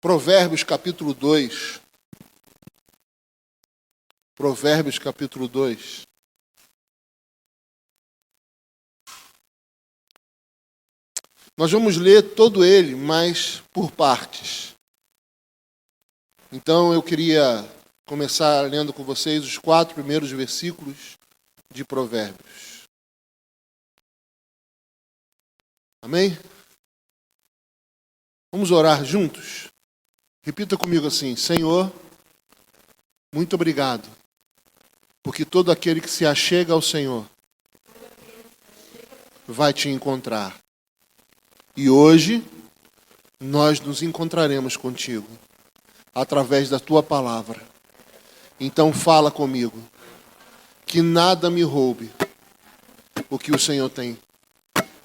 Provérbios capítulo 2. Provérbios capítulo 2. Nós vamos ler todo ele, mas por partes. Então eu queria começar lendo com vocês os 4 primeiros versículos de Provérbios. Amém? Vamos orar juntos? Repita comigo assim: Senhor, muito obrigado, porque todo aquele que se achega ao Senhor vai te encontrar. E hoje nós nos encontraremos contigo através da tua palavra. Então fala comigo, que nada me roube o que o Senhor tem.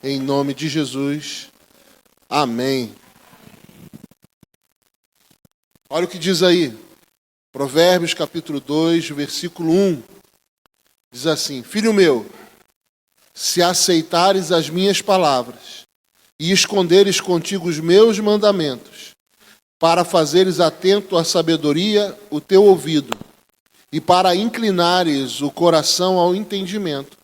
Em nome de Jesus, amém. Olha o que diz aí, Provérbios capítulo 2, versículo 1. Diz assim: Filho meu, se aceitares as minhas palavras e esconderes contigo os meus mandamentos, para fazeres atento à sabedoria o teu ouvido, e para inclinares o coração ao entendimento,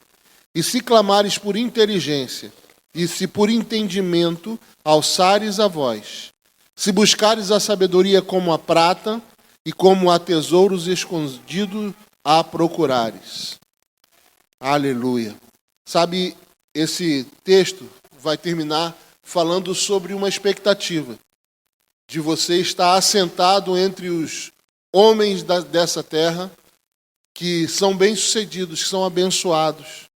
e se clamares por inteligência, e se por entendimento alçares a voz, se buscares a sabedoria como a prata, e como a tesouros escondidos a procurares. Aleluia. Sabe, esse texto vai terminar falando sobre uma expectativa de você estar assentado entre os homens dessa terra que são bem-sucedidos, que são abençoados.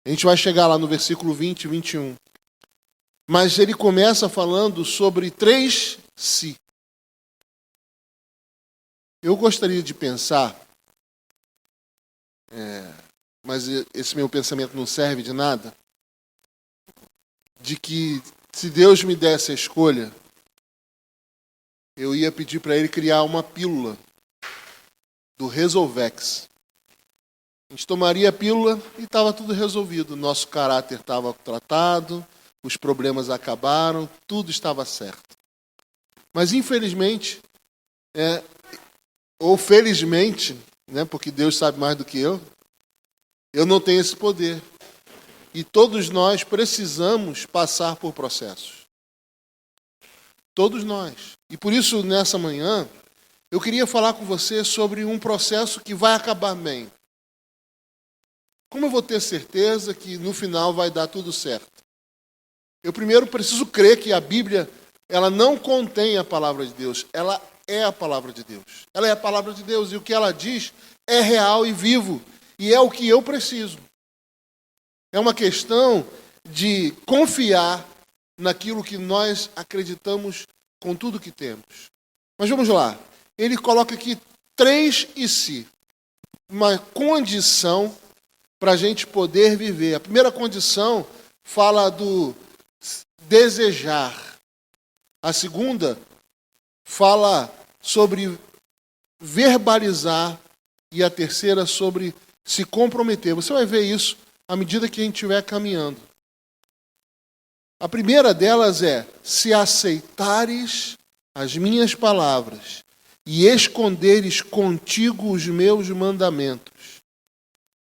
A gente vai chegar lá no versículo 20 e 21. Mas ele começa falando sobre 3 si. Eu gostaria de pensar, mas esse meu pensamento não serve de nada, de que se Deus me desse a escolha, eu ia pedir para ele criar uma pílula do Resolvex. A gente tomaria a pílula e estava tudo resolvido. Nosso caráter estava tratado, os problemas acabaram, tudo estava certo. Mas infelizmente, ou felizmente, porque Deus sabe mais do que eu não tenho esse poder. E todos nós precisamos passar por processos. Todos nós. E por isso, nessa manhã, eu queria falar com você sobre um processo que vai acabar bem. Como eu vou ter certeza que no final vai dar tudo certo? Eu primeiro preciso crer que a Bíblia, ela não contém a palavra de Deus. Ela é a palavra de Deus. Ela é a palavra de Deus. E o que ela diz é real e vivo. E é o que eu preciso. É uma questão de confiar naquilo que nós acreditamos com tudo que temos. Mas vamos lá. Ele coloca aqui 3 e si. Uma condição para a gente poder viver. A primeira condição fala do desejar. A segunda fala sobre verbalizar. E a terceira sobre se comprometer. Você vai ver isso à medida que a gente estiver caminhando. A primeira delas é: se aceitares as minhas palavras e esconderes contigo os meus mandamentos.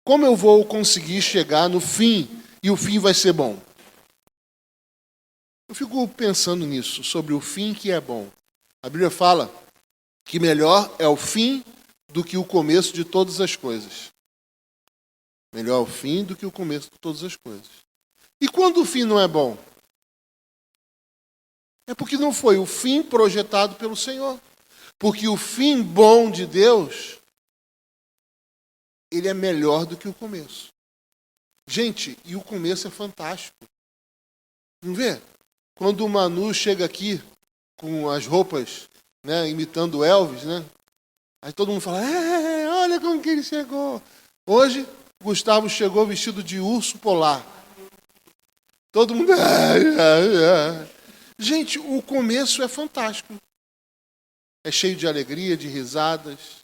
Como eu vou conseguir chegar no fim e o fim vai ser bom? Eu fico pensando nisso, sobre o fim que é bom. A Bíblia fala que melhor é o fim do que o começo de todas as coisas. Melhor o fim do que o começo de todas as coisas. E quando o fim não é bom? É porque não foi o fim projetado pelo Senhor. Porque o fim bom de Deus, ele é melhor do que o começo. Gente, e o começo é fantástico. Não vê? Quando o Manu chega aqui com as roupas, imitando o Elvis, aí todo mundo fala: olha como que ele chegou. Hoje, Gustavo chegou vestido de urso polar. Todo mundo... Gente, o começo é fantástico. É cheio de alegria, de risadas.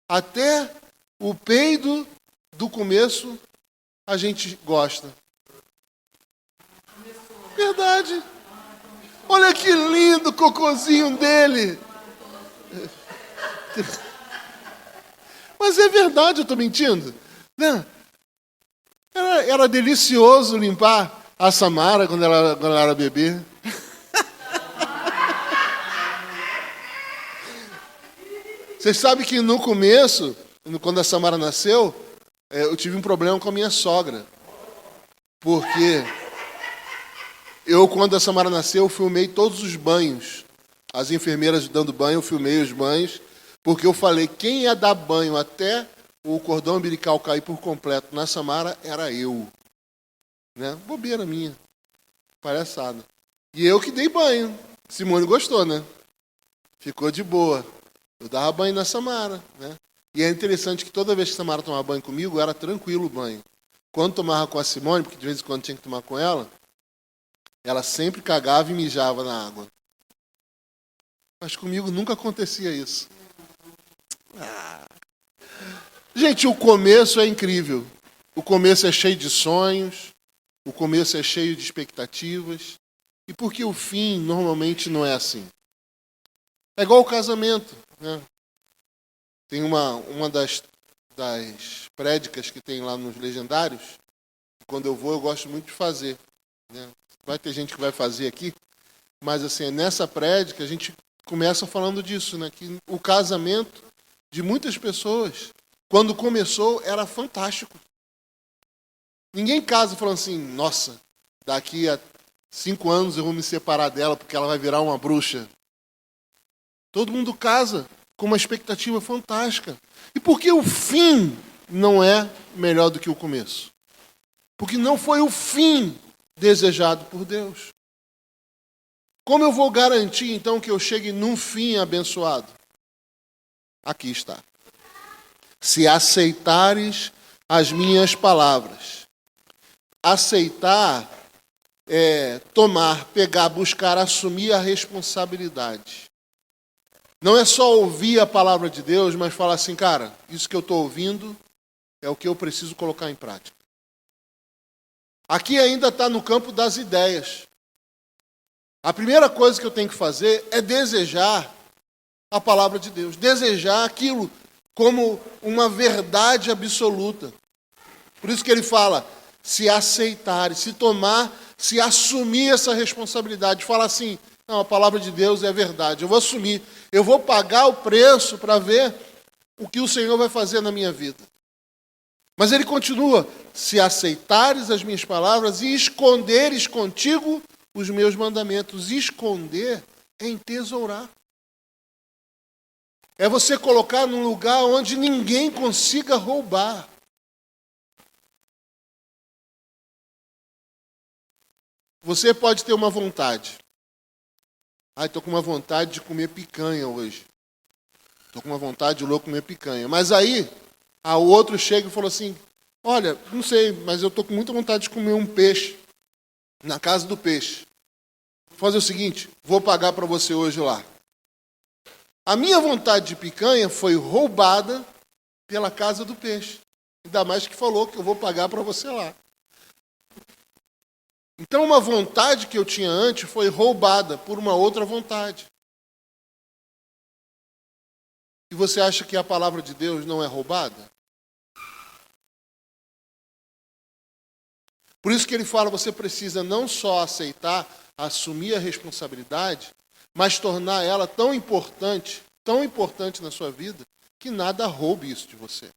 Até o peido do começo a gente gosta. Verdade. Olha que lindo o cocôzinho dele. Mas é verdade, eu estou mentindo? Não. Era delicioso limpar a Samara quando ela era bebê. Vocês sabem que no começo, quando a Samara nasceu, eu tive um problema com a minha sogra. Porque quando a Samara nasceu, eu filmei todos os banhos. As enfermeiras dando banho, eu filmei os banhos. Porque eu falei, quem ia dar banho até o cordão umbilical cair por completo na Samara era eu. Né? Bobeira minha. Palhaçada. E eu que dei banho. Simone gostou, né? Ficou de boa. Eu dava banho na Samara, né? E é interessante que toda vez que a Samara tomava banho comigo, era tranquilo o banho. Quando tomava com a Simone, porque de vez em quando tinha que tomar com ela sempre cagava e mijava na água. Mas comigo nunca acontecia isso. Gente, o começo é incrível. O começo é cheio de sonhos. O começo é cheio de expectativas. E porque o fim normalmente não é assim. É igual o casamento. Né? Tem uma das prédicas que tem lá nos legendários. Quando eu vou, eu gosto muito de fazer. Né? Vai ter gente que vai fazer aqui. Mas assim, nessa prédica a gente começa falando disso. Né? Que o casamento de muitas pessoas, quando começou, era fantástico. Ninguém casa falando assim, nossa, daqui a 5 anos eu vou me separar dela porque ela vai virar uma bruxa. Todo mundo casa com uma expectativa fantástica. E por que o fim não é melhor do que o começo? Porque não foi o fim desejado por Deus. Como eu vou garantir, então, que eu chegue num fim abençoado? Aqui está. Se aceitares as minhas palavras. Aceitar é tomar, pegar, buscar, assumir a responsabilidade. Não é só ouvir a palavra de Deus, mas falar assim, cara, isso que eu estou ouvindo é o que eu preciso colocar em prática. Aqui ainda está no campo das ideias. A primeira coisa que eu tenho que fazer é desejar a palavra de Deus. Desejar aquilo como uma verdade absoluta. Por isso que ele fala, se aceitar, se tomar, se assumir essa responsabilidade. Fala assim, não, a palavra de Deus é verdade. Eu vou assumir. Eu vou pagar o preço para ver o que o Senhor vai fazer na minha vida. Mas ele continua, se aceitares as minhas palavras e esconderes contigo os meus mandamentos. Esconder é entesourar. É você colocar num lugar onde ninguém consiga roubar. Você pode ter uma vontade. Estou com uma vontade de comer picanha hoje. Estou com uma vontade de louco comer picanha. Mas aí, o outro chega e falou assim, olha, não sei, mas eu estou com muita vontade de comer um peixe na casa do peixe. Vou fazer o seguinte, vou pagar para você hoje lá. A minha vontade de picanha foi roubada pela casa do peixe. Ainda mais que falou que eu vou pagar para você lá. Então, uma vontade que eu tinha antes foi roubada por uma outra vontade. E você acha que a palavra de Deus não é roubada? Por isso que ele fala, você precisa não só aceitar, assumir a responsabilidade, mas tornar ela tão importante na sua vida, que nada roube isso de você.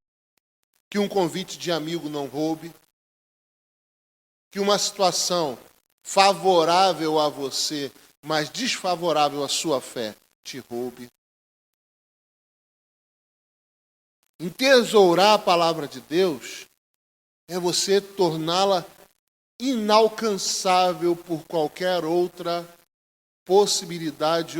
Que um convite de amigo não roube, que uma situação favorável a você, mas desfavorável à sua fé, te roube. Entesourar a palavra de Deus é você torná-la inalcançável por qualquer outra possibilidade,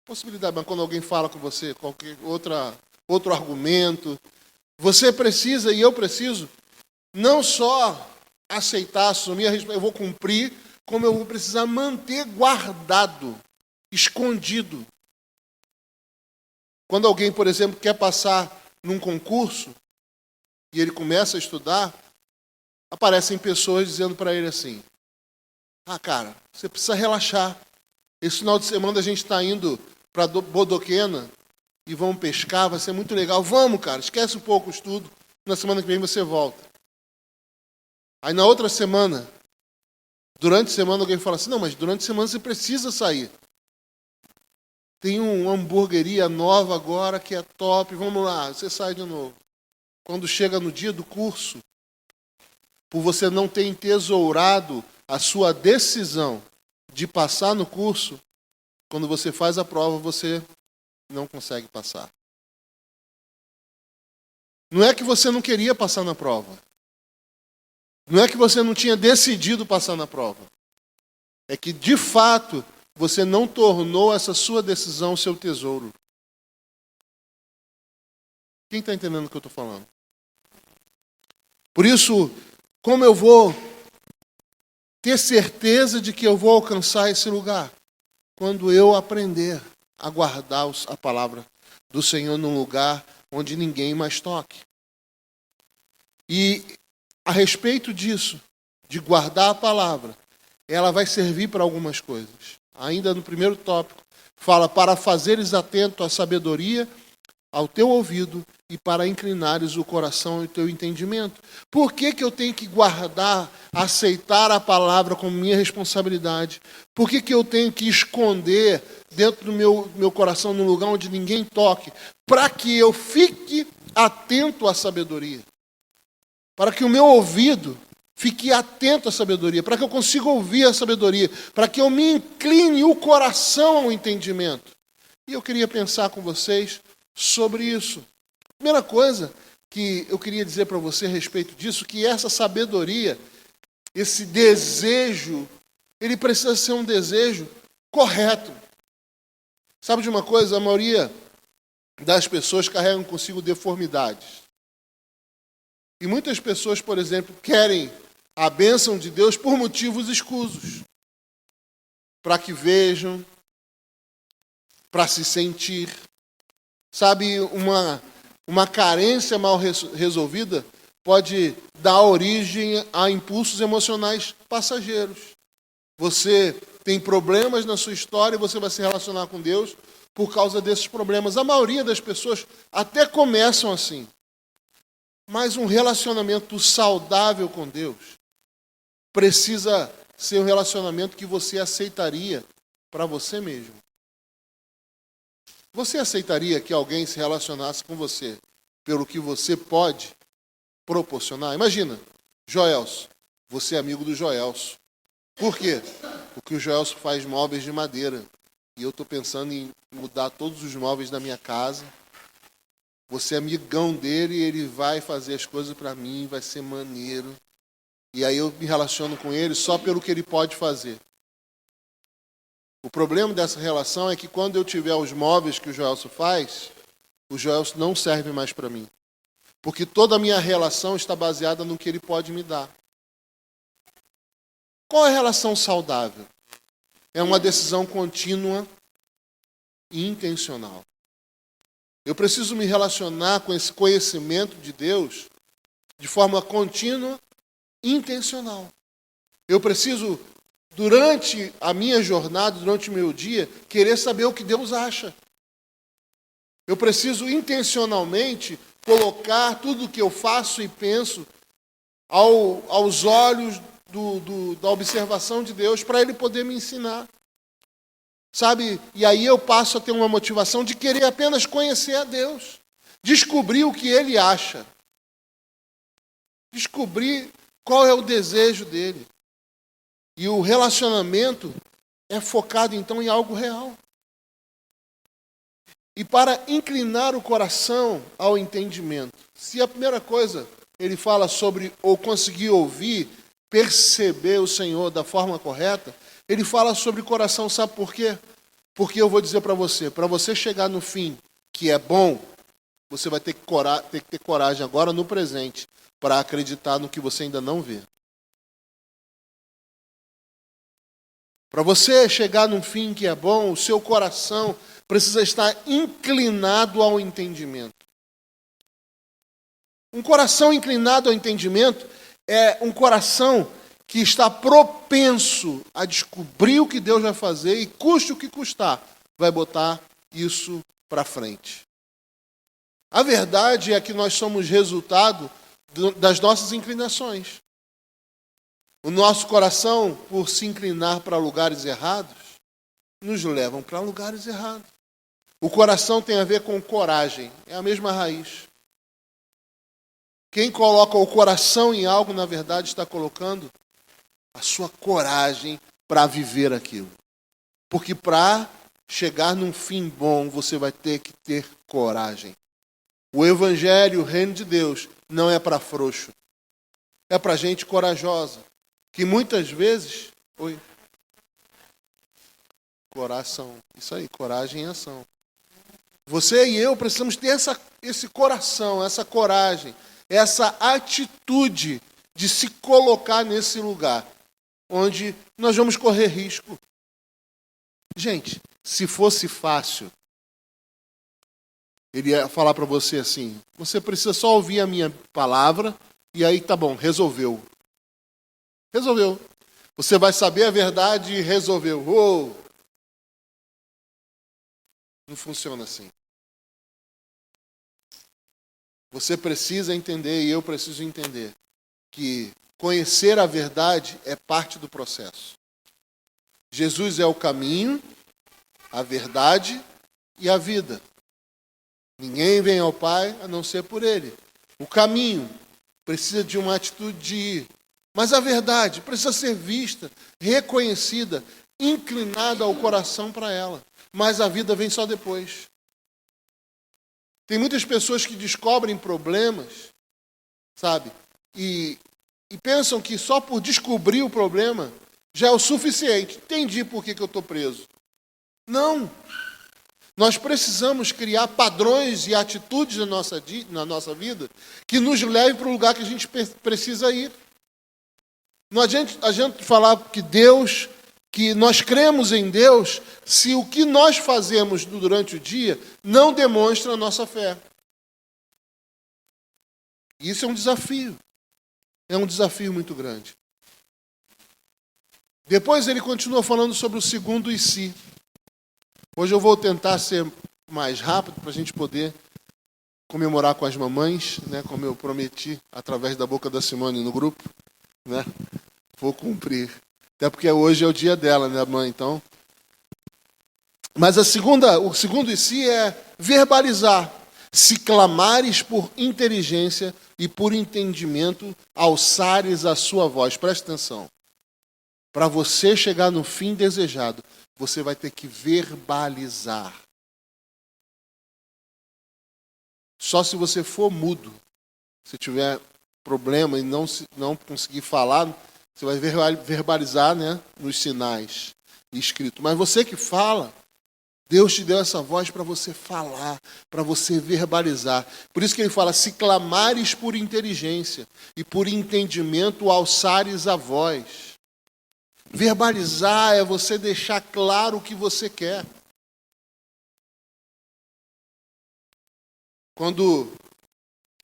mas quando alguém fala com você, qualquer outro argumento, você precisa, e eu preciso, não só aceitar, assumir a responsabilidade, eu vou cumprir, como eu vou precisar manter guardado, escondido. Quando alguém, por exemplo, quer passar num concurso, e ele começa a estudar, aparecem pessoas dizendo para ele assim, Ah, cara, você precisa relaxar. Esse final de semana a gente está indo para Bodoquena e vamos pescar, vai ser muito legal. Vamos, cara, esquece um pouco o estudo. Na semana que vem você volta. Aí na outra semana, durante a semana alguém fala assim, não, mas durante a semana você precisa sair. Tem uma hamburgueria nova agora que é top, vamos lá, você sai de novo. Quando chega no dia do curso, por você não ter entesourado a sua decisão de passar no curso, quando você faz a prova, você não consegue passar. Não é que você não queria passar na prova. Não é que você não tinha decidido passar na prova. É que, de fato, você não tornou essa sua decisão seu tesouro. Quem está entendendo o que eu estou falando? Por isso, como eu vou ter certeza de que eu vou alcançar esse lugar? Quando eu aprender a guardar a palavra do Senhor num lugar onde ninguém mais toque. E a respeito disso, de guardar a palavra, ela vai servir para algumas coisas. Ainda no primeiro tópico, fala para fazeres atento à sabedoria, ao teu ouvido e para inclinares o coração e o teu entendimento. Por que eu tenho que guardar, aceitar a palavra como minha responsabilidade? Por que eu tenho que esconder dentro do meu coração, num lugar onde ninguém toque? Para que eu fique atento à sabedoria. Para que o meu ouvido fique atento à sabedoria. Para que eu consiga ouvir a sabedoria. Para que eu me incline o coração ao entendimento. E eu queria pensar com vocês sobre isso. Primeira coisa que eu queria dizer para você a respeito disso, que essa sabedoria, esse desejo, ele precisa ser um desejo correto. Sabe de uma coisa? A maioria das pessoas carregam consigo deformidades. E muitas pessoas, por exemplo, querem a bênção de Deus por motivos escusos. Para que vejam, para se sentir. Sabe, uma carência mal resolvida pode dar origem a impulsos emocionais passageiros. Você tem problemas na sua história e você vai se relacionar com Deus por causa desses problemas. A maioria das pessoas até começam assim. Mas um relacionamento saudável com Deus precisa ser um relacionamento que você aceitaria para você mesmo. Você aceitaria que alguém se relacionasse com você pelo que você pode proporcionar? Imagina, Joelso, você é amigo do Joelso. Por quê? Porque o Joelso faz móveis de madeira. E eu estou pensando em mudar todos os móveis da minha casa. Você é amigão dele e ele vai fazer as coisas para mim, vai ser maneiro. E aí eu me relaciono com ele só pelo que ele pode fazer. O problema dessa relação é que quando eu tiver os móveis que o Joelso faz, o Joelso não serve mais para mim. Porque toda a minha relação está baseada no que ele pode me dar. Qual é a relação saudável? É uma decisão contínua e intencional. Eu preciso me relacionar com esse conhecimento de Deus de forma contínua e intencional. Eu preciso, durante a minha jornada, durante o meu dia, querer saber o que Deus acha. Eu preciso intencionalmente colocar tudo o que eu faço e penso aos olhos da observação de Deus para Ele poder me ensinar. Sabe? E aí eu passo a ter uma motivação de querer apenas conhecer a Deus. Descobrir o que Ele acha. Descobrir qual é o desejo dEle. E o relacionamento é focado, então, em algo real. E para inclinar o coração ao entendimento. Se a primeira coisa ele fala sobre ou conseguir ouvir, perceber o Senhor da forma correta, ele fala sobre coração, sabe por quê? Porque eu vou dizer para você chegar no fim que é bom, você vai ter que ter coragem agora no presente para acreditar no que você ainda não vê. Para você chegar num fim que é bom, o seu coração precisa estar inclinado ao entendimento. Um coração inclinado ao entendimento é um coração que está propenso a descobrir o que Deus vai fazer e, custe o que custar, vai botar isso para frente. A verdade é que nós somos resultado das nossas inclinações. O nosso coração, por se inclinar para lugares errados, nos levam para lugares errados. O coração tem a ver com coragem, é a mesma raiz. Quem coloca o coração em algo, na verdade, está colocando a sua coragem para viver aquilo. Porque para chegar num fim bom, você vai ter que ter coragem. O Evangelho, o reino de Deus, não é para frouxo. É para gente corajosa. Que muitas vezes... Oi. Coração. Isso aí, coragem em ação. Você e eu precisamos ter esse coração, essa coragem, essa atitude de se colocar nesse lugar, onde nós vamos correr risco. Gente, se fosse fácil, ele ia falar para você assim, você precisa só ouvir a minha palavra e aí tá bom, resolveu. Resolveu. Você vai saber a verdade e resolveu. Não funciona assim. Você precisa entender e eu preciso entender que conhecer a verdade é parte do processo. Jesus é o caminho, a verdade e a vida. Ninguém vem ao Pai a não ser por Ele. O caminho precisa de uma atitude de ir. Mas a verdade precisa ser vista, reconhecida, inclinada ao coração para ela. Mas a vida vem só depois. Tem muitas pessoas que descobrem problemas, sabe? E pensam que só por descobrir o problema já é o suficiente. Entendi por que eu estou preso. Não. Nós precisamos criar padrões e atitudes na nossa vida que nos levem para o lugar que a gente precisa ir. Não adianta a gente falar que nós cremos em Deus, se o que nós fazemos durante o dia não demonstra a nossa fé. Isso é um desafio. É um desafio muito grande. Depois ele continua falando sobre o segundo e si. Hoje eu vou tentar ser mais rápido para a gente poder comemorar com as mamães, né, como eu prometi através da boca da Simone no grupo, né? Vou cumprir. Até porque hoje é o dia dela, né, mãe? Então. Mas o segundo e si é verbalizar. Se clamares por inteligência e por entendimento, alçares a sua voz. Preste atenção. Para você chegar no fim desejado, você vai ter que verbalizar. Só se você for mudo, se tiver problema e não conseguir falar, você vai verbalizar, né, nos sinais escritos. Mas você que fala, Deus te deu essa voz para você falar, para você verbalizar. Por isso que ele fala, se clamares por inteligência e por entendimento, alçares a voz. Verbalizar é você deixar claro o que você quer. Quando,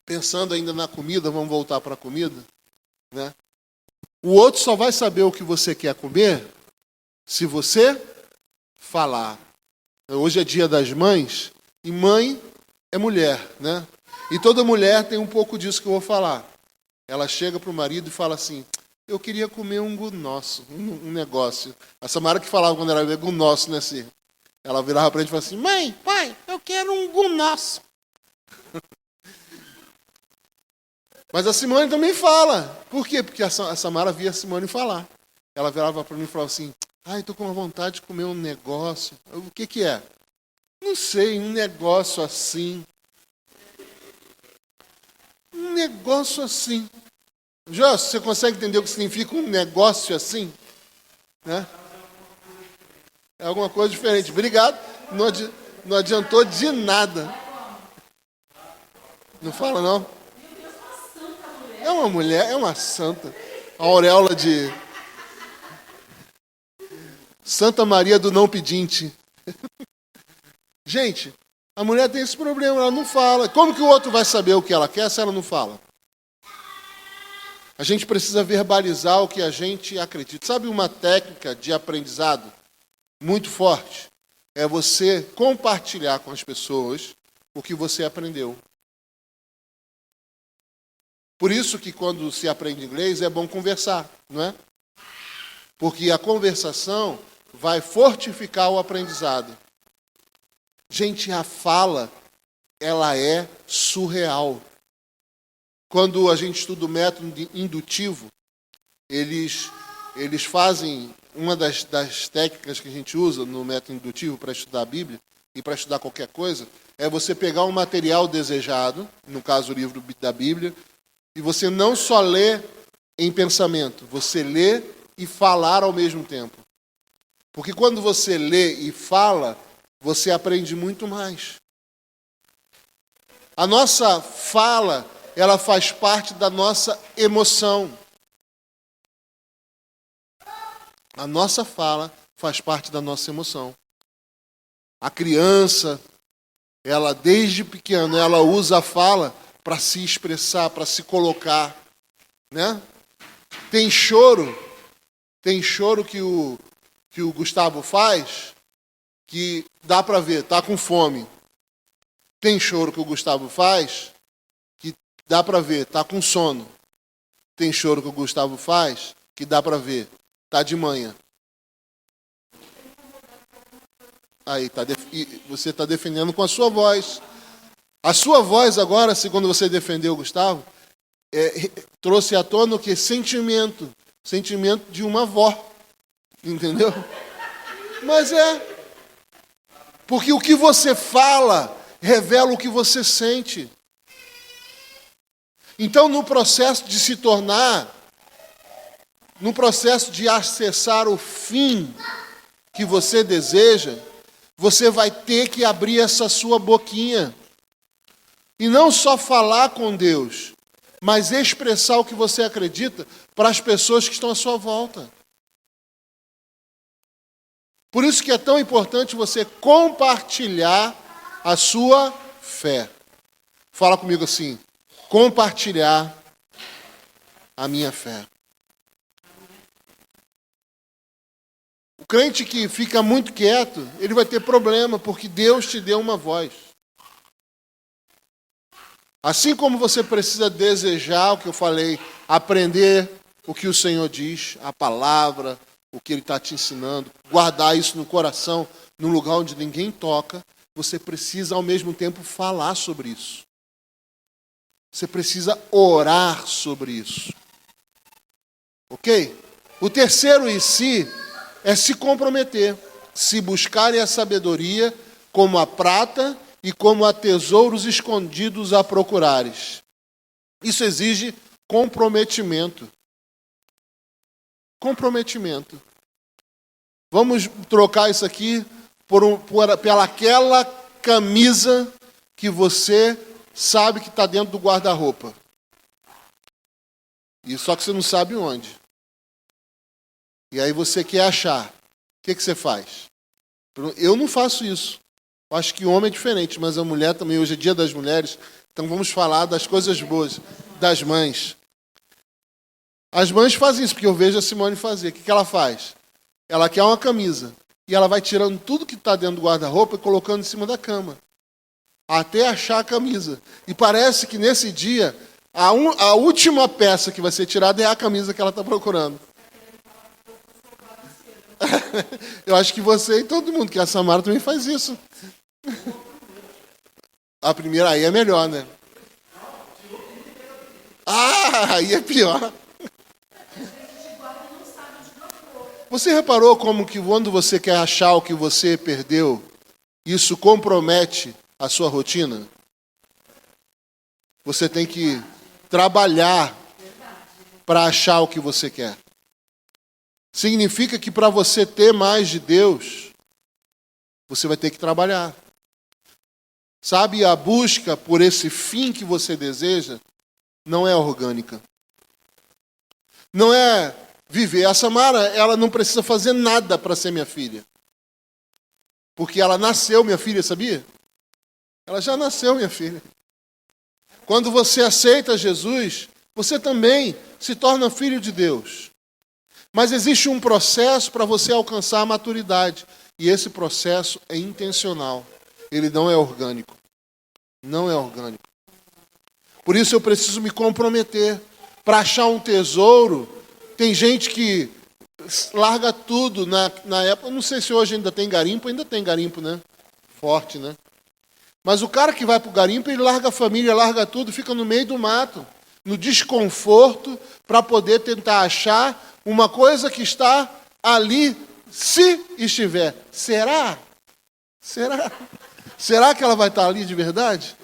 pensando ainda na comida, vamos voltar para a comida, né? O outro só vai saber o que você quer comer se você falar. Hoje é dia das mães, e mãe é mulher, né? E toda mulher tem um pouco disso que eu vou falar. Ela chega para o marido e fala assim, eu queria comer um gunosso, um negócio. A Samara que falava quando era gunosso, né, assim? Ela virava para ele e falava assim, mãe, pai, eu quero um gunosso. Mas a Simone também fala. Por quê? Porque a Samara via a Simone falar. Ela virava para mim e falava assim, estou com uma vontade de comer um negócio. O que é? Não sei, um negócio assim. Um negócio assim. Já, você consegue entender o que significa um negócio assim? Né? É alguma coisa diferente. Obrigado. Não adiantou de nada. Não fala, não? É uma mulher, é uma santa. A auréola de Santa Maria do Não Pedinte. Gente, a mulher tem esse problema, ela não fala. Como que o outro vai saber o que ela quer se ela não fala? A gente precisa verbalizar o que a gente acredita. Sabe uma técnica de aprendizado muito forte? É você compartilhar com as pessoas o que você aprendeu. Por isso que quando se aprende inglês é bom conversar, não é? Porque a conversação vai fortificar o aprendizado. Gente, a fala, ela é surreal. Quando a gente estuda o método indutivo, eles fazem, uma das técnicas que a gente usa no método indutivo para estudar a Bíblia e para estudar qualquer coisa, é você pegar um material desejado, no caso o livro da Bíblia, e você não só lê em pensamento, você lê e falar ao mesmo tempo. Porque quando você lê e fala, você aprende muito mais. A nossa fala, ela faz parte da nossa emoção. A nossa fala faz parte da nossa emoção. A criança, ela desde pequena, ela usa a fala para se expressar, para se colocar, né? Tem choro que o Gustavo faz, que dá para ver, tá com fome. Tem choro que o Gustavo faz, que dá para ver, tá com sono. Tem choro que o Gustavo faz, que dá para ver, tá de manhã. Aí, você está defendendo com a sua voz. A sua voz agora, segundo você defendeu o Gustavo, trouxe à tona o quê? Sentimento. Sentimento de uma avó. Entendeu? Mas porque o que você fala revela o que você sente. Então, no processo de se tornar, no processo de acessar o fim que você deseja, você vai ter que abrir essa sua boquinha. E não só falar com Deus, mas expressar o que você acredita para as pessoas que estão à sua volta. Por isso que é tão importante você compartilhar a sua fé. Fala comigo assim: compartilhar a minha fé. O crente que fica muito quieto, ele vai ter problema, porque Deus te deu uma voz. Assim como você precisa desejar o que eu falei, aprender o que o Senhor diz, a palavra, o que Ele está te ensinando, guardar isso no coração, num lugar onde ninguém toca, você precisa ao mesmo tempo falar sobre isso. Você precisa orar sobre isso. Ok? O terceiro e se é se comprometer, se buscarem a sabedoria como a prata e como a tesouros escondidos a procurares. Isso exige comprometimento. Comprometimento. Vamos trocar isso aqui pela aquela camisa que você sabe que está dentro do guarda-roupa. E só que você não sabe onde. E aí você quer achar. O que você faz? Eu não faço isso. Eu acho que o homem é diferente, mas a mulher também. Hoje é dia das mulheres. Então vamos falar das coisas boas, das mães. As mães fazem isso, porque eu vejo a Simone fazer. O que ela faz? Ela quer uma camisa. E ela vai tirando tudo que está dentro do guarda-roupa e colocando em cima da cama. Até achar a camisa. E parece que nesse dia, a última peça que vai ser tirada é a camisa que ela está procurando. Eu acho que você e todo mundo, que a Samara também faz isso. A primeira aí é melhor, né? Ah, aí é pior. Você reparou como que quando você quer achar o que você perdeu, isso compromete a sua rotina? Você tem que trabalhar para achar o que você quer. Significa que para você ter mais de Deus, você vai ter que trabalhar. Sabe, a busca por esse fim que você deseja não é orgânica. Não é viver. A Samara, ela não precisa fazer nada para ser minha filha. Porque ela nasceu minha filha, sabia? Ela já nasceu minha filha. Quando você aceita Jesus, você também se torna filho de Deus. Mas existe um processo para você alcançar a maturidade. E esse processo é intencional. Ele não é orgânico. Não é orgânico. Por isso eu preciso me comprometer. Para achar um tesouro, tem gente que larga tudo na época. Não sei se hoje ainda tem garimpo, né? Forte, né? Mas o cara que vai para o garimpo, ele larga a família, larga tudo, fica no meio do mato, no desconforto, para poder tentar achar uma coisa que está ali, se estiver. Será? Será? Será que ela vai estar ali de verdade?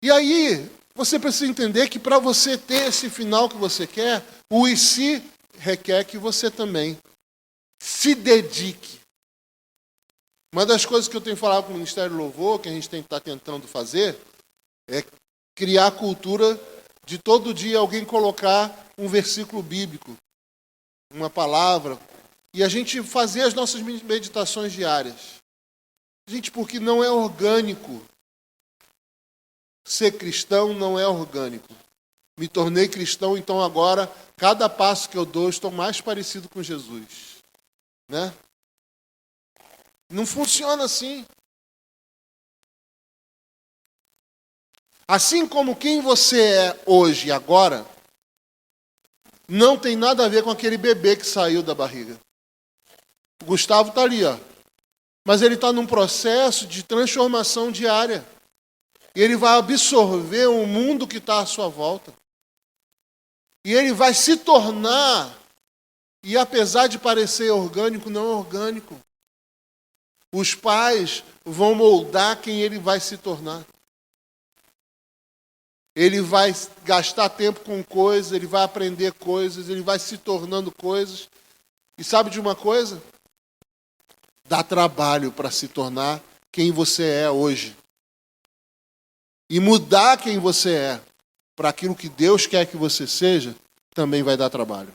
E aí, você precisa entender que para você ter esse final que você quer, o e se requer que você também se dedique. Uma das coisas que eu tenho falado com o Ministério do Louvor, que a gente está tentando fazer, é criar a cultura de todo dia alguém colocar um versículo bíblico, uma palavra, e a gente fazer as nossas meditações diárias. Gente, porque não é orgânico. Ser cristão não é orgânico. Me tornei cristão, então agora, cada passo que eu dou, estou mais parecido com Jesus. Né? Não funciona assim. Assim como quem você é hoje e agora, não tem nada a ver com aquele bebê que saiu da barriga. O Gustavo está ali, ó. Mas ele está num processo de transformação diária. E ele vai absorver o mundo que está à sua volta. E ele vai se tornar, e apesar de parecer orgânico, não é orgânico. Os pais vão moldar quem ele vai se tornar. Ele vai gastar tempo com coisas, ele vai aprender coisas, ele vai se tornando coisas. E sabe de uma coisa? Dá trabalho para se tornar quem você é hoje. E mudar quem você é para aquilo que Deus quer que você seja, também vai dar trabalho.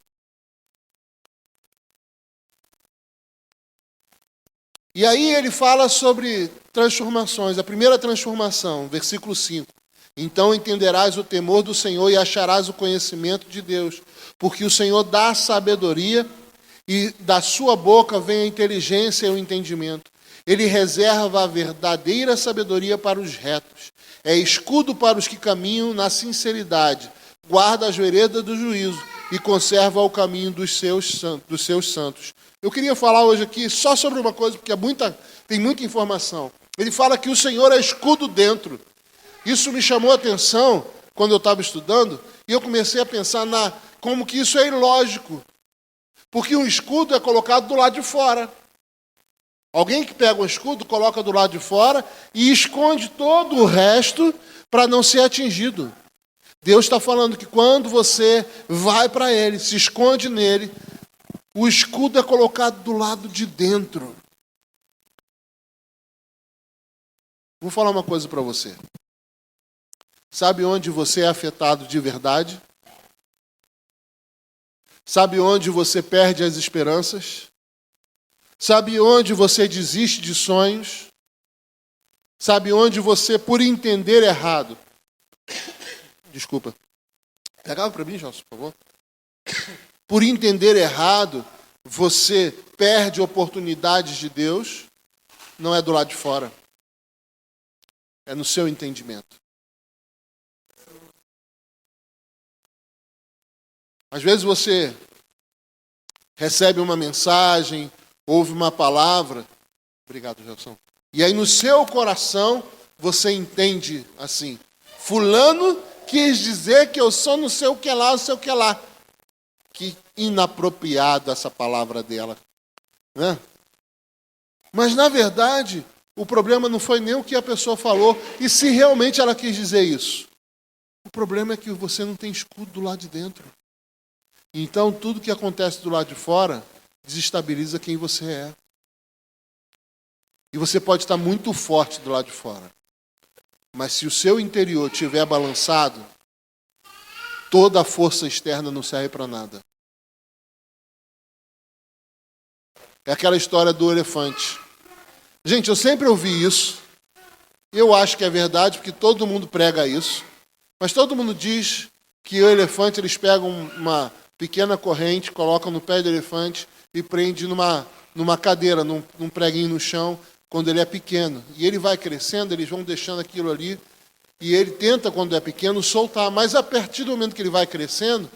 E aí ele fala sobre transformações. A primeira transformação, versículo 5. Então entenderás o temor do Senhor e acharás o conhecimento de Deus, porque o Senhor dá a sabedoria e da sua boca vem a inteligência e o entendimento. Ele reserva a verdadeira sabedoria para os retos. É escudo para os que caminham na sinceridade. Guarda as veredas do juízo e conserva o caminho dos seus santos. Eu queria falar hoje aqui só sobre uma coisa, porque tem muita informação. Ele fala que o Senhor é escudo dentro. Isso me chamou a atenção quando eu estava estudando, e eu comecei a pensar como que isso é ilógico. Porque um escudo é colocado do lado de fora. Alguém que pega um escudo, coloca do lado de fora e esconde todo o resto para não ser atingido. Deus está falando que quando você vai para Ele, se esconde nele, o escudo é colocado do lado de dentro. Vou falar uma coisa para você. Sabe onde você é afetado de verdade? Sabe onde você perde as esperanças? Sabe onde você desiste de sonhos? Sabe onde você, por entender errado... Desculpa. Pegava para mim, Gelson, por favor. Por entender errado, você perde oportunidades de Deus. Não é do lado de fora. É no seu entendimento. Às vezes você recebe uma mensagem, ouve uma palavra. Obrigado, Gelson. E aí no seu coração você entende assim: fulano quis dizer que eu sou não sei o que lá, não sei o que lá. Que inapropriado essa palavra dela. Né? Mas na verdade, o problema não foi nem o que a pessoa falou, e se realmente ela quis dizer isso. O problema é que você não tem escudo do lado de dentro. Então, tudo que acontece do lado de fora desestabiliza quem você é. E você pode estar muito forte do lado de fora. Mas se o seu interior estiver balançado, toda a força externa não serve para nada. É aquela história do elefante. Gente, eu sempre ouvi isso. Eu acho que é verdade, porque todo mundo prega isso. Mas todo mundo diz que o elefante, eles pegam uma pequena corrente, colocam no pé do elefante e prende numa cadeira, num preguinho no chão, quando ele é pequeno. E ele vai crescendo, eles vão deixando aquilo ali, e ele tenta, quando é pequeno, soltar. Mas a partir do momento que ele vai crescendo,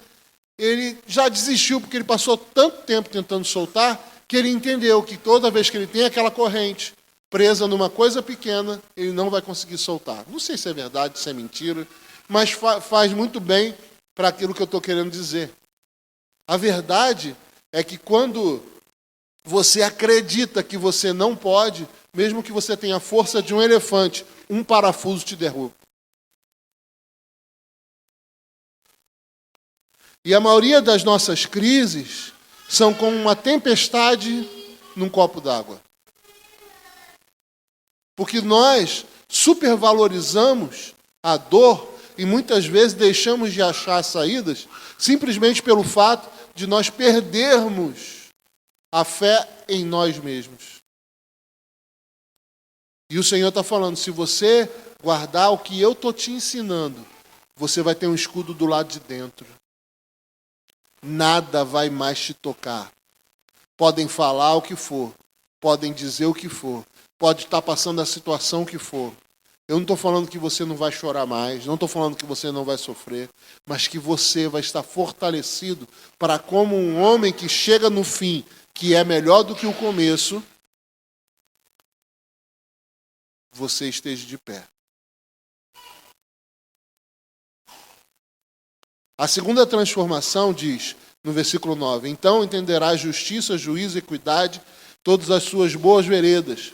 ele já desistiu, porque ele passou tanto tempo tentando soltar, que ele entendeu que toda vez que ele tem aquela corrente presa numa coisa pequena, ele não vai conseguir soltar. Não sei se é verdade, se é mentira, mas faz muito bem para aquilo que eu estou querendo dizer. A verdade é que quando você acredita que você não pode, mesmo que você tenha a força de um elefante, um parafuso te derruba. E a maioria das nossas crises são como uma tempestade num copo d'água. Porque nós supervalorizamos a dor e muitas vezes deixamos de achar saídas simplesmente pelo fato de nós perdermos a fé em nós mesmos. E o Senhor está falando, se você guardar o que eu estou te ensinando, você vai ter um escudo do lado de dentro. Nada vai mais te tocar. Podem falar o que for, podem dizer o que for, pode estar passando a situação que for. Eu não estou falando que você não vai chorar mais, não estou falando que você não vai sofrer, mas que você vai estar fortalecido para, como um homem que chega no fim, que é melhor do que o começo, você esteja de pé. A segunda transformação diz, no versículo 9, então entenderás justiça, juízo e equidade, todas as suas boas veredas.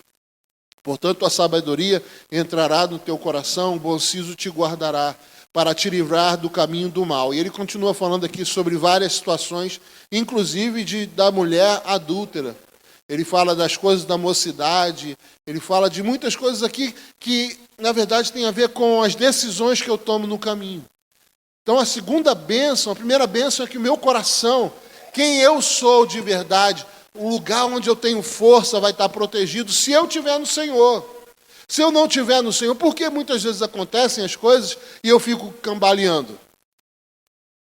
Portanto, a sabedoria entrará no teu coração, o bom siso te guardará, para te livrar do caminho do mal. E ele continua falando aqui sobre várias situações, inclusive da mulher adúltera. Ele fala das coisas da mocidade, ele fala de muitas coisas aqui que, na verdade, tem a ver com as decisões que eu tomo no caminho. Então, a segunda bênção, a primeira bênção é que o meu coração, quem eu sou de verdade, o lugar onde eu tenho força vai estar protegido se eu estiver no Senhor. Se eu não estiver no Senhor, por que muitas vezes acontecem as coisas e eu fico cambaleando?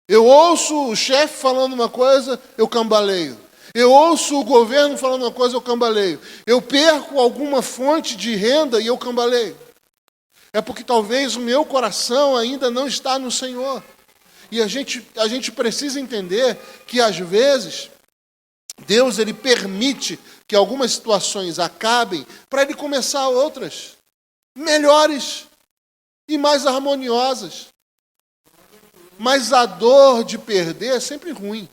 Eu ouço o chefe falando uma coisa, eu cambaleio. Eu ouço o governo falando uma coisa, eu cambaleio. Eu perco alguma fonte de renda e eu cambaleio. É porque talvez o meu coração ainda não está no Senhor. E a gente precisa entender que, às vezes, Deus ele permite que algumas situações acabem para Ele começar outras, melhores e mais harmoniosas. Mas a dor de perder é sempre ruim.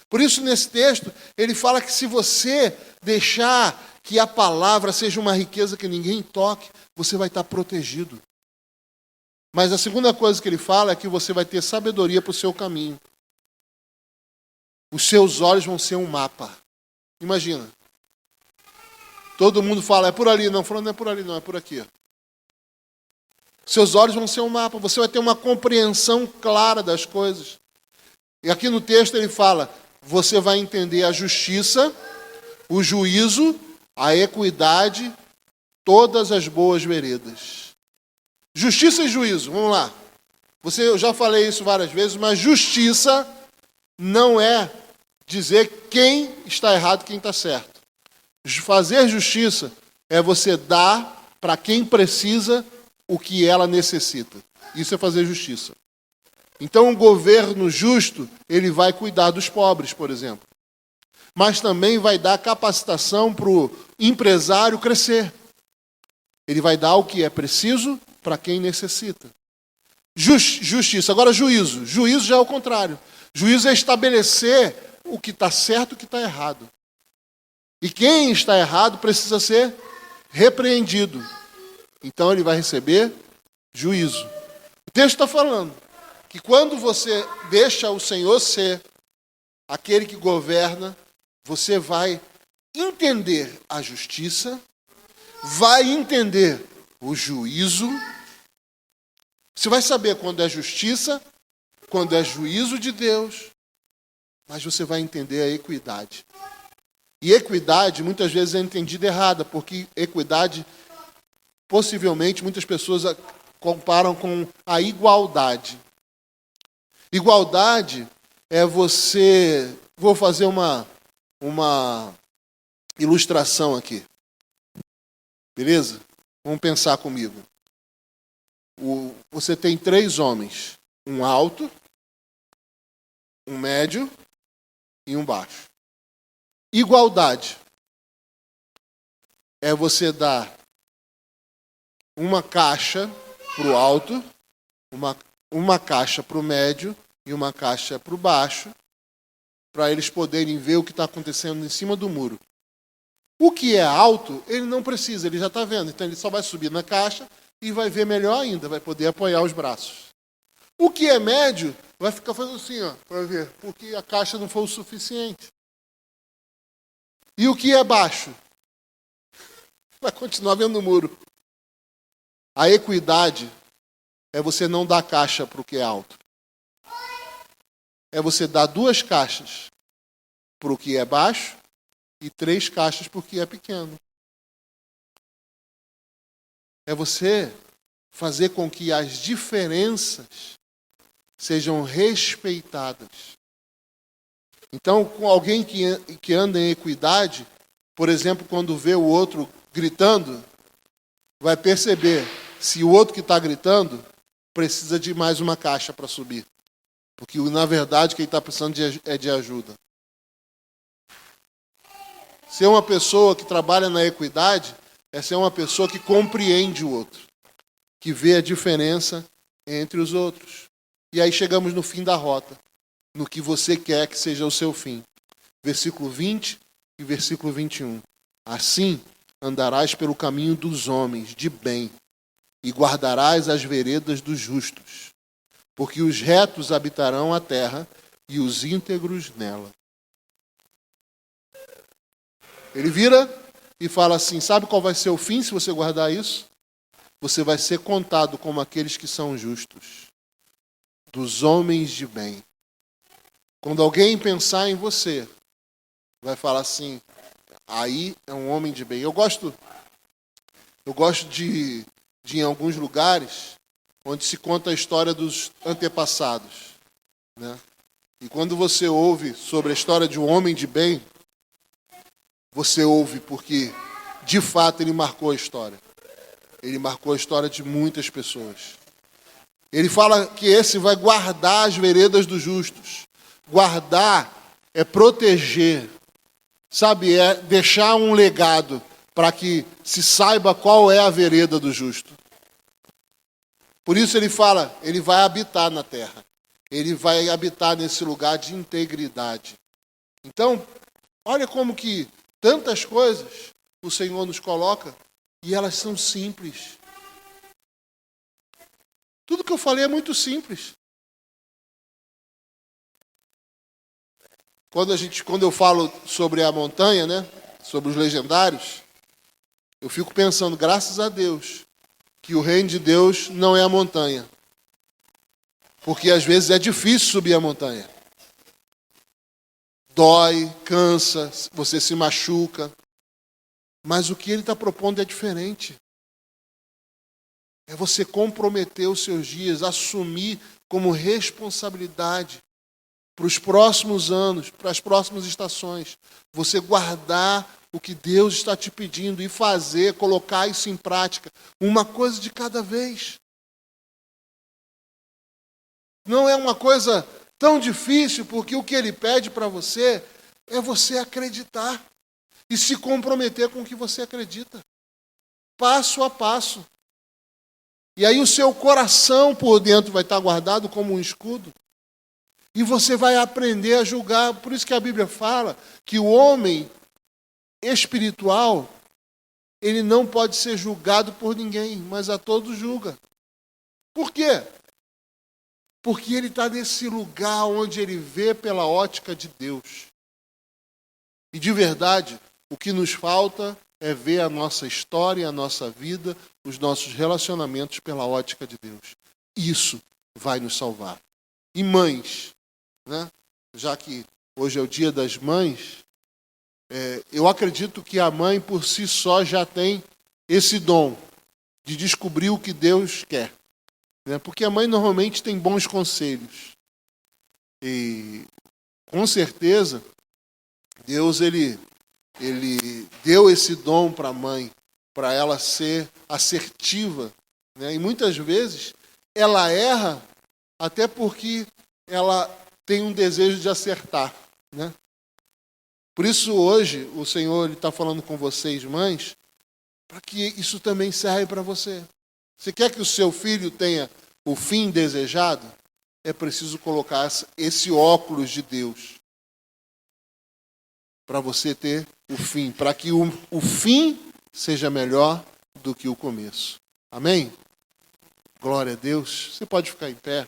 Por isso, nesse texto, ele fala que se você deixar que a palavra seja uma riqueza que ninguém toque, você vai estar protegido. Mas a segunda coisa que ele fala é que você vai ter sabedoria para o seu caminho. Os seus olhos vão ser um mapa. Imagina. Todo mundo fala, é por ali. Não, falando não é por ali, não, é por aqui. Seus olhos vão ser um mapa. Você vai ter uma compreensão clara das coisas. E aqui no texto ele fala, você vai entender a justiça, o juízo, a equidade, todas as boas veredas. Justiça e juízo, vamos lá. Eu já falei isso várias vezes, mas justiça não é dizer quem está errado e quem está certo. Fazer justiça é você dar para quem precisa o que ela necessita. Isso é fazer justiça. Então, um governo justo, ele vai cuidar dos pobres, por exemplo. Mas também vai dar capacitação para o empresário crescer. Ele vai dar o que é preciso para quem necessita. Justiça. Agora, juízo. Juízo já é o contrário. Juízo é estabelecer o que está certo e o que está errado. E quem está errado precisa ser repreendido. Então, ele vai receber juízo. O texto está falando que quando você deixa o Senhor ser aquele que governa, você vai entender a justiça, vai entender o juízo. Você vai saber quando é justiça, quando é juízo de Deus, mas você vai entender a equidade. E equidade muitas vezes é entendida errada, porque equidade possivelmente muitas pessoas comparam com a igualdade. Igualdade é você... Vou fazer uma ilustração aqui. Beleza? Vamos pensar comigo. Você tem 3 homens. Um alto, um médio e um baixo. Igualdade é você dar uma caixa para o alto, uma caixa para o médio e uma caixa para o baixo, para eles poderem ver o que está acontecendo em cima do muro. O que é alto, ele não precisa, ele já está vendo. Então ele só vai subir na caixa e vai ver melhor ainda, vai poder apoiar os braços. O que é médio, vai ficar fazendo assim, ó, para ver, porque a caixa não foi o suficiente. E o que é baixo, vai continuar vendo o muro. A equidade é você não dar caixa para o que é alto. É você dar 2 caixas para o que é baixo e 3 caixas para o que é pequeno. É você fazer com que as diferenças sejam respeitadas. Então, com alguém que anda em equidade, por exemplo, quando vê o outro gritando, vai perceber se o outro que está gritando precisa de mais uma caixa para subir. Porque, na verdade, quem está precisando é de ajuda. Ser uma pessoa que trabalha na equidade é ser uma pessoa que compreende o outro, que vê a diferença entre os outros. E aí chegamos no fim da rota, no que você quer que seja o seu fim. Versículo 20 e versículo 21. Assim andarás pelo caminho dos homens de bem e guardarás as veredas dos justos, porque os retos habitarão a terra e os íntegros nela. Ele vira e fala assim, sabe qual vai ser o fim se você guardar isso? Você vai ser contado como aqueles que são justos, dos homens de bem. Quando alguém pensar em você, vai falar assim, aí é um homem de bem. Eu gosto de ir em alguns lugares onde se conta a história dos antepassados, né? E quando você ouve sobre a história de um homem de bem, você ouve porque, de fato, ele marcou a história. Ele marcou a história de muitas pessoas. Ele fala que esse vai guardar as veredas dos justos. Guardar é proteger, sabe? É deixar um legado para que se saiba qual é a vereda do justo. Por isso ele fala, ele vai habitar na terra. Ele vai habitar nesse lugar de integridade. Então, olha como que tantas coisas o Senhor nos coloca e elas são simples. Tudo que eu falei é muito simples. Quando eu falo sobre a montanha, né, sobre os legendários, eu fico pensando, graças a Deus, que o reino de Deus não é a montanha. Porque às vezes é difícil subir a montanha. Dói, cansa, você se machuca. Mas o que ele está propondo é diferente. É você comprometer os seus dias, assumir como responsabilidade para os próximos anos, para as próximas estações. Você guardar o que Deus está te pedindo e fazer, colocar isso em prática. Uma coisa de cada vez. Não é uma coisa tão difícil, porque o que Ele pede para você é você acreditar e se comprometer com o que você acredita. Passo a passo. E aí o seu coração por dentro vai estar guardado como um escudo. E você vai aprender a julgar. Por isso que a Bíblia fala que o homem espiritual, ele não pode ser julgado por ninguém, mas a todos julga. Por quê? Porque ele está nesse lugar onde ele vê pela ótica de Deus. E de verdade, o que nos falta é ver a nossa história, a nossa vida, os nossos relacionamentos pela ótica de Deus. Isso vai nos salvar. E mães, né? Já que hoje é o Dia das Mães, eu acredito que a mãe por si só já tem esse dom de descobrir o que Deus quer. Né? Porque a mãe normalmente tem bons conselhos. E, com certeza, Deus ele deu esse dom para a mãe, para ela ser assertiva. Né? E muitas vezes ela erra até porque ela tem um desejo de acertar. Né? Por isso hoje o Senhor está falando com vocês, mães, para que isso também serve para você. Você quer que o seu filho tenha o fim desejado? É preciso colocar esse óculos de Deus para você ter o fim, para que o fim seja melhor do que o começo. Amém? Glória a Deus. Você pode ficar em pé.